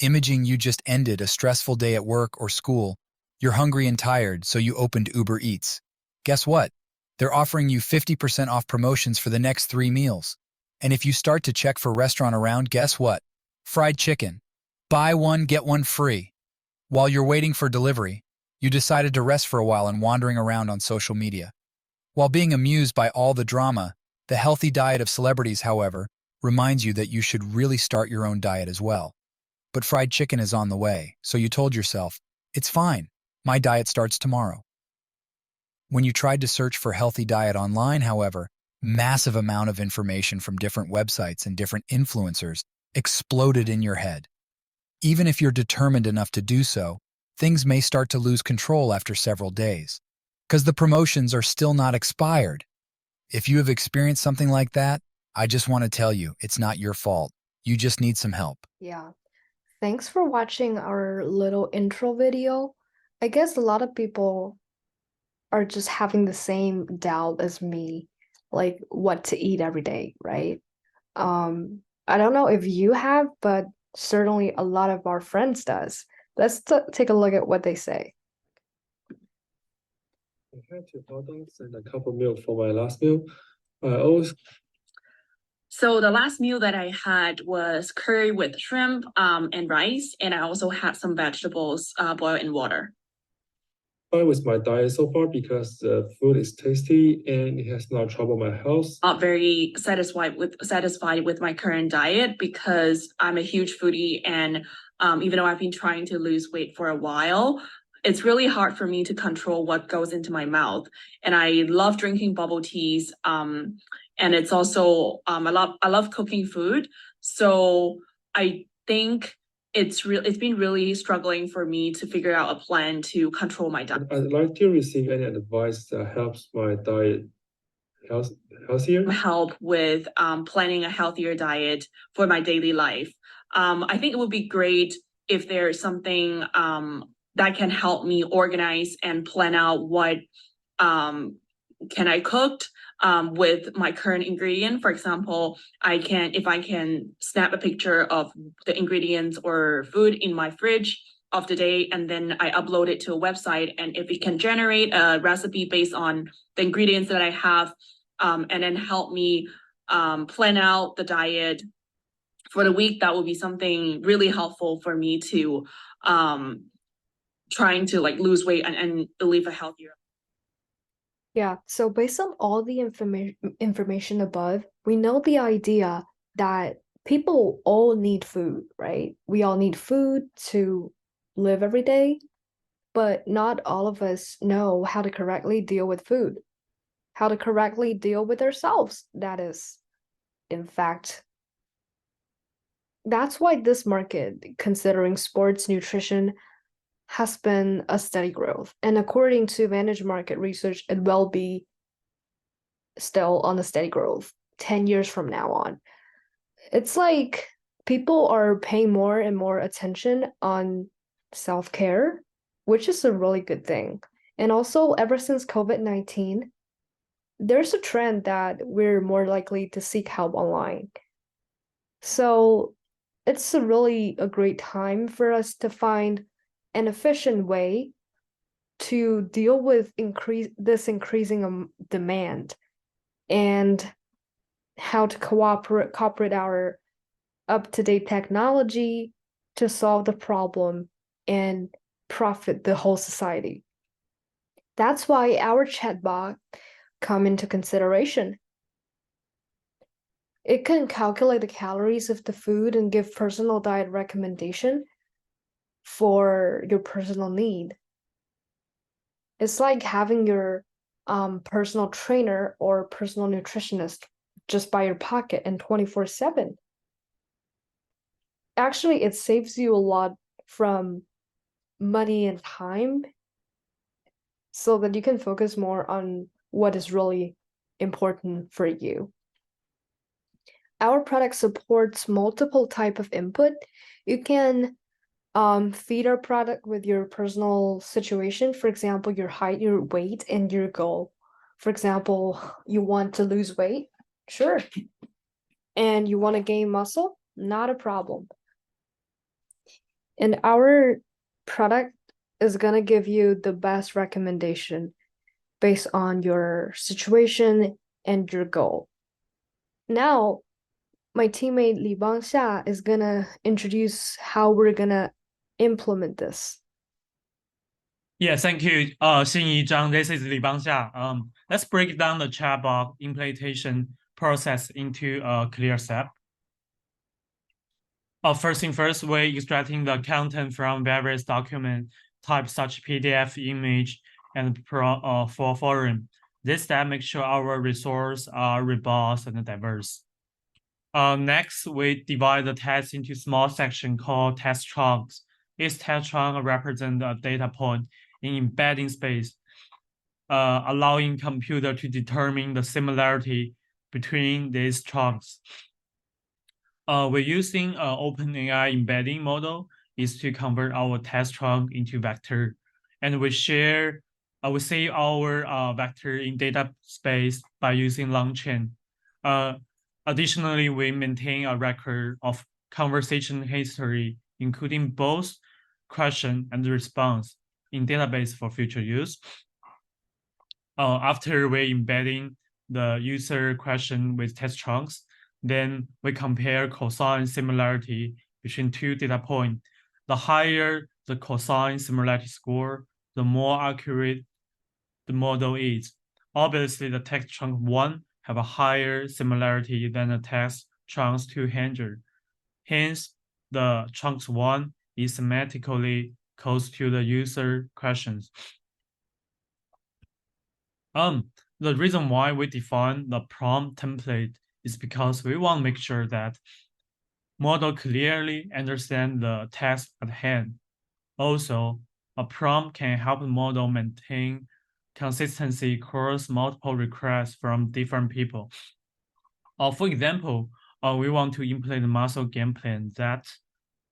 Imaging you just ended a stressful day at work or school. You're hungry and tired, so you opened Uber Eats. Guess what? They're offering you 50% off promotions for the next 3 meals. And if you start to check for restaurant around, guess what? Fried chicken. Buy one, get one free. While you're waiting for delivery, you decided to rest for a while and wandering around on social media. While being amused by all the drama, the healthy diet of celebrities, however, reminds you that you should really start your own diet as well. But fried chicken is on the way, so you told yourself, it's fine, my diet starts tomorrow. When you tried to search for healthy diet online, however, massive amount of information from different websites and different influencers exploded in your head. Even if you're determined enough to do so, things may start to lose control after several days, because the promotions are still not expired. If you have experienced something like that, I just want to tell you, it's not your fault. You just need some help. Yeah. Thanks for watching our little intro video. I guess a lot of people are just having the same doubt as me, like what to eat every day, right? I don't know if you have, but certainly a lot of our friends does. Let's take a look at what they say. I had two hot dogs and a cup of milk for my last meal. I always So the last meal that I had was curry with shrimp and rice, and I also had some vegetables boiled in water. fine with my diet so far because the food is tasty and it has not troubled my health. Not very satisfied with my current diet because I'm a huge foodie, and even though I've been trying to lose weight for a while, it's really hard for me to control what goes into my mouth. And I love drinking bubble teas. And it's also I love cooking food. So I think it's been really struggling for me to figure out a plan to control my diet. I'd like to receive any advice that helps my diet health, healthier. Help with planning a healthier diet for my daily life. I think it would be great if there's something that can help me organize and plan out what can I cook with my current ingredient. For example, if I can snap a picture of the ingredients or food in my fridge of the day, and then I upload it to a website, and if it can generate a recipe based on the ingredients that I have, and then help me plan out the diet for the week, that would be something really helpful for me to trying to like lose weight and live a healthier. Yeah, so based on all the information above, we know the idea that people all need food, right? We all need food to live every day, but not all of us know how to correctly deal with food, how to correctly deal with ourselves, that is. In fact, that's why this market, considering sports nutrition, has been a steady growth. And according to Vantage Market Research, it will be still on a steady growth 10 years from now on. It's like people are paying more and more attention on self-care, which is a really good thing. And also, ever since COVID-19, there's a trend that we're more likely to seek help online. So it's a great time for us to find an efficient way to deal with increasing demand, and how to cooperate our up-to-date technology to solve the problem and profit the whole society. That's why our chatbot come into consideration. It can calculate the calories of the food and give personal diet recommendation for your personal need. It's like having your personal trainer or personal nutritionist just by your pocket and 24/7. Actually, it saves you a lot from money and time so that you can focus more on what is really important for you. Our product supports multiple type of input. You can feed our product with your personal situation, for example, your height, your weight, and your goal. For example, you want to lose weight, sure. And you want to gain muscle, not a problem. And our product is gonna give you the best recommendation based on your situation and your goal. Now, my teammate Libang Xia is gonna introduce how we're gonna implement this. Yeah, thank you, Xinyi, Zhang. This is Libang Xia. Let's break down the chatbot implementation process into a clear step. First thing first, we're extracting the content from various document types such PDF, image, and for forum. This step makes sure our resources are robust and diverse. Next, we divide the text into small sections called text chunks. Each text chunk represents a data point in embedding space, allowing computer to determine the similarity between these chunks. We're using OpenAI embedding model is to convert our text chunk into vector, and we save our vector in data space by using long chain. Additionally, we maintain a record of conversation history, including both question and response in database for future use. After we're embedding the user question with text chunks, then we compare cosine similarity between two data points. The higher the cosine similarity score, the more accurate the model is. Obviously, the text chunk 1 have a higher similarity than the text chunks 200. Hence, the chunks 1 is semantically close to the user questions. The reason why we define the prompt template is because we want to make sure that model clearly understand the task at hand. Also, a prompt can help the model maintain consistency across multiple requests from different people. For example, we want to implement a muscle game plan that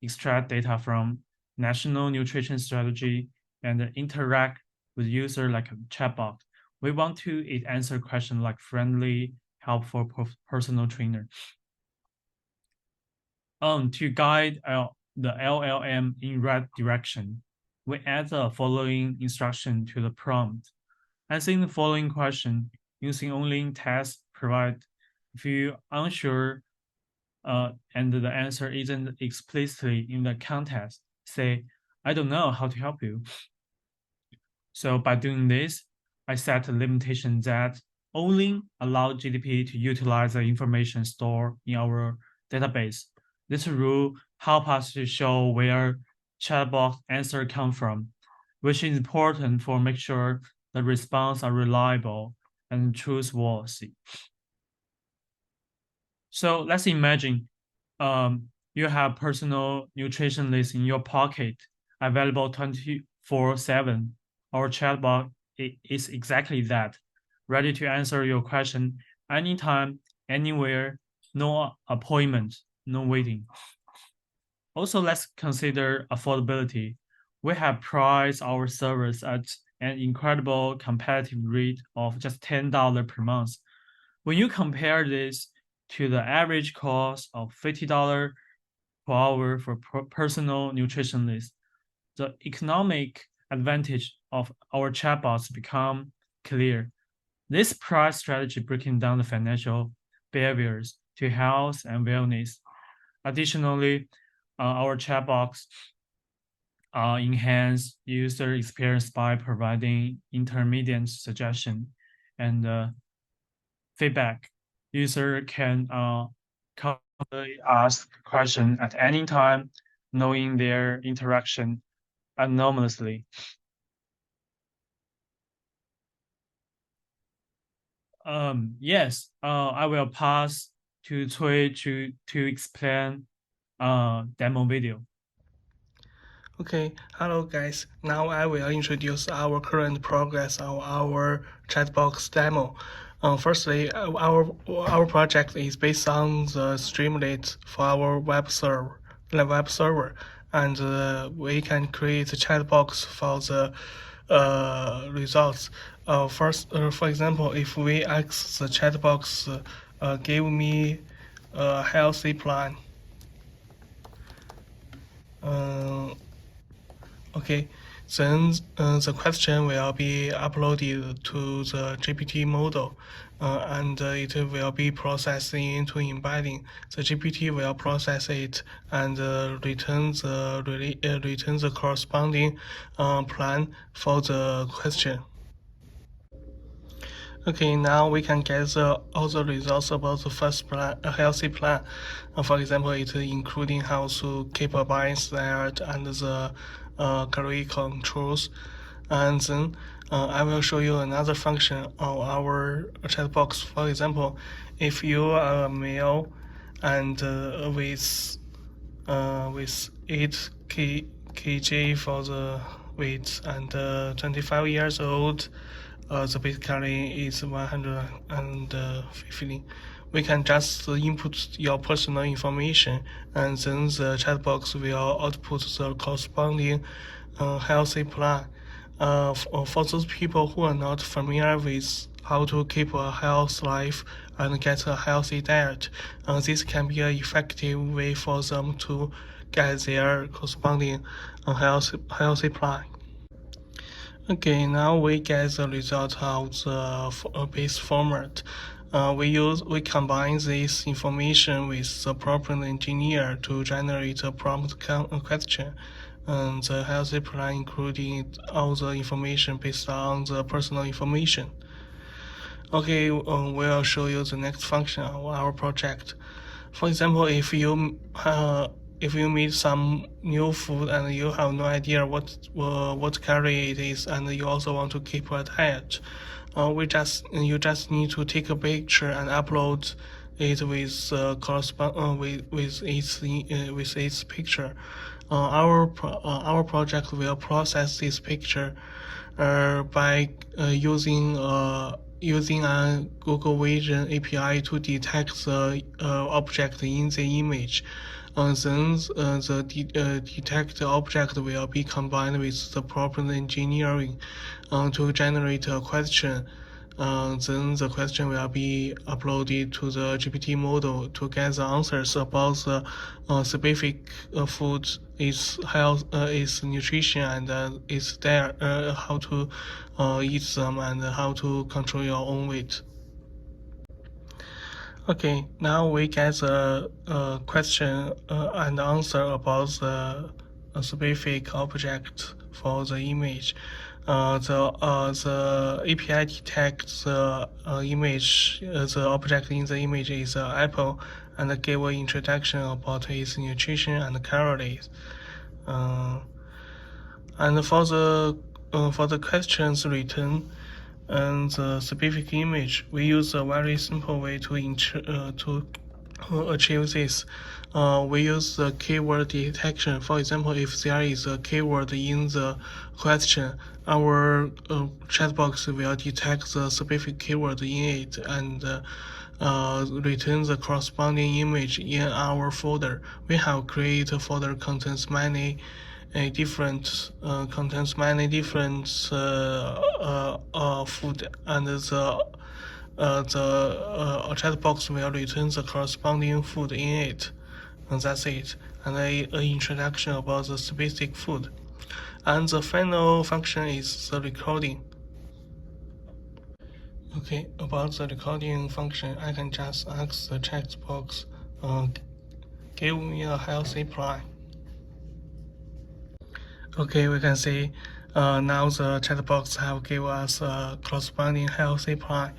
extract data from national nutrition strategy and interact with user like a chatbot. We want to answer questions like friendly, helpful personal trainer. To guide the LLM in right direction, we add the following instruction to the prompt. Answering the following question using only text provide if you unsure and the answer isn't explicitly in the context, say, I don't know how to help you. So by doing this, I set a limitation that only allow GDP to utilize the information stored in our database. This rule helps us to show where chatbot answer come from, which is important for make sure the response are reliable and truthworthy. So let's imagine you have personal nutrition list in your pocket, available 24/7. Our chatbot is exactly that, ready to answer your question anytime, anywhere, no appointment, no waiting. Also, let's consider affordability. We have priced our service at an incredible competitive rate of just $10 per month. When you compare this to the average cost of $50 per hour for personal nutrition list, the economic advantage of our chatbots become clear. This price strategy breaking down the financial barriers to health and wellness. Additionally, our chatbots enhance user experience by providing intermediate suggestion and feedback. User can confidently ask question at any time, knowing their interaction anonymously. Yes, I will pass to Cui to explain demo video. Okay, hello guys. Now I will introduce our current progress of our chatbox demo. Firstly, our project is based on the Streamlit for our web server, and we can create a chatbox for the results. First, for example, if we ask the chatbox, give me a healthy plan. Okay, then the question will be uploaded to the GPT model, and it will be processed into embedding. The GPT will process it and return the corresponding plan for the question. Okay, now we can get all the results about the first plan, a healthy plan. For example, it including how to keep a balanced diet and the calorie controls. And then I will show you another function on our chat box. For example, if you are a male and with 8 kg for the weight and 25 years old, the base calorie is 150. We can just input your personal information, and then the chat box will output the corresponding healthy plan. For those people who are not familiar with how to keep a healthy life and get a healthy diet, this can be an effective way for them to get their corresponding healthy plan. Okay, now we get the result of the base format. We combine this information with the prompt engineer to generate a prompt question. And the healthy plan including all the information based on the personal information. Okay, we'll show you the next function of our project. For example, if you meet some new food and you have no idea what calorie it is, and you also want to keep a diet, you just need to take a picture and upload it with its picture. Our project will process this picture by using a Google Vision API to detect the object in the image. Then the detected object will be combined with the prompt engineering to generate a question. Then the question will be uploaded to the GPT model to get the answers about the specific food, its health, its nutrition, and its diet, how to eat them, and how to control your own weight. Okay, now we get a question and answer about the specific object for the image. The API detects the image, the object in the image is apple, and give an introduction about its nutrition and calories. And for the questions written and the specific image, we use a very simple way to achieve this. We use the keyword detection. For example, if there is a keyword in the question, our chat box will detect the specific keyword in it and return the corresponding image in our folder. We have created a folder contains many different food, and the chat box will return the corresponding food in it, and that's it. And an introduction about the specific food. And the final function is the recording. Okay, about the recording function, I can just ask the chat box, give me a healthy plan. Okay, we can see now the chat box have given us a corresponding healthy plan,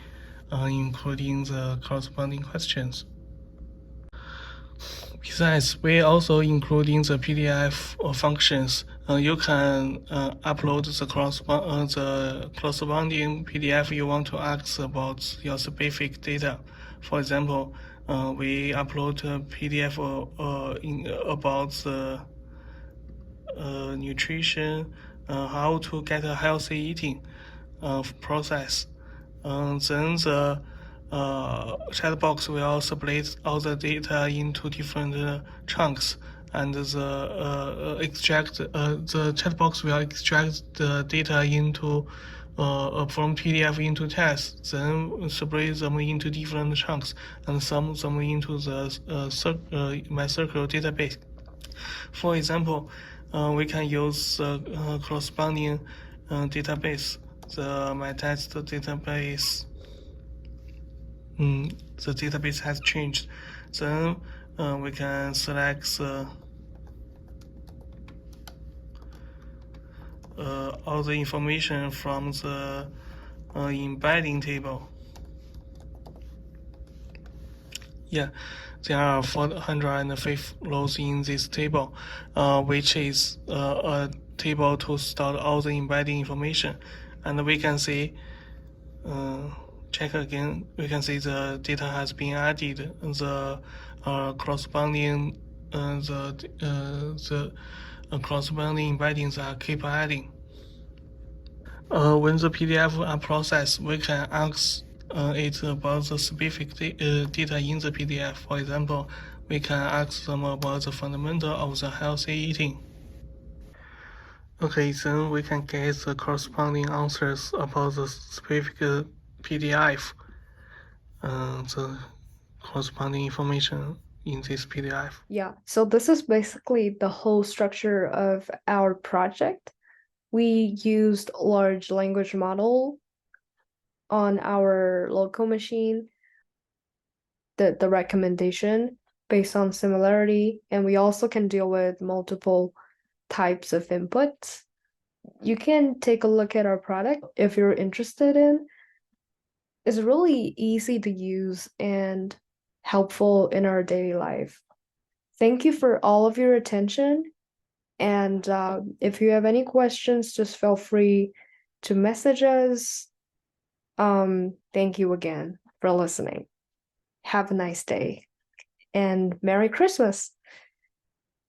including the corresponding questions. Besides, we also including the PDF functions. You can upload the corresponding PDF you want to ask about your specific data. For example, we upload a PDF about the nutrition, how to get a healthy eating process. Then the chat box will split all the data into different chunks, and the chat box will extract the data into from PDF into text, then split them into different chunks and sum them into the my circle database. For example, we can use the corresponding database, the MyTest database. The database has changed. Then we can select all the information from the embedding table. Yeah, there are 405 rows in this table, which is a table to store all the embedding information. And we can see, check again, we can see the data has been added. The corresponding corresponding embeddings are keep adding. When the PDF are processed, we can ask it about the specific data in the PDF. For example, we can ask them about the fundamental of the healthy eating. Okay, then we can get the corresponding answers about the specific PDF, the corresponding information in this PDF. Yeah, so this is basically the whole structure of our project. We used large language model on our local machine, the recommendation based on similarity, and we also can deal with multiple types of inputs. You can take a look at our product if you're interested in. It's really easy to use and helpful in our daily life. Thank you for all of your attention. And if you have any questions, just feel free to message us. Thank you again for listening. Have a nice day and Merry Christmas.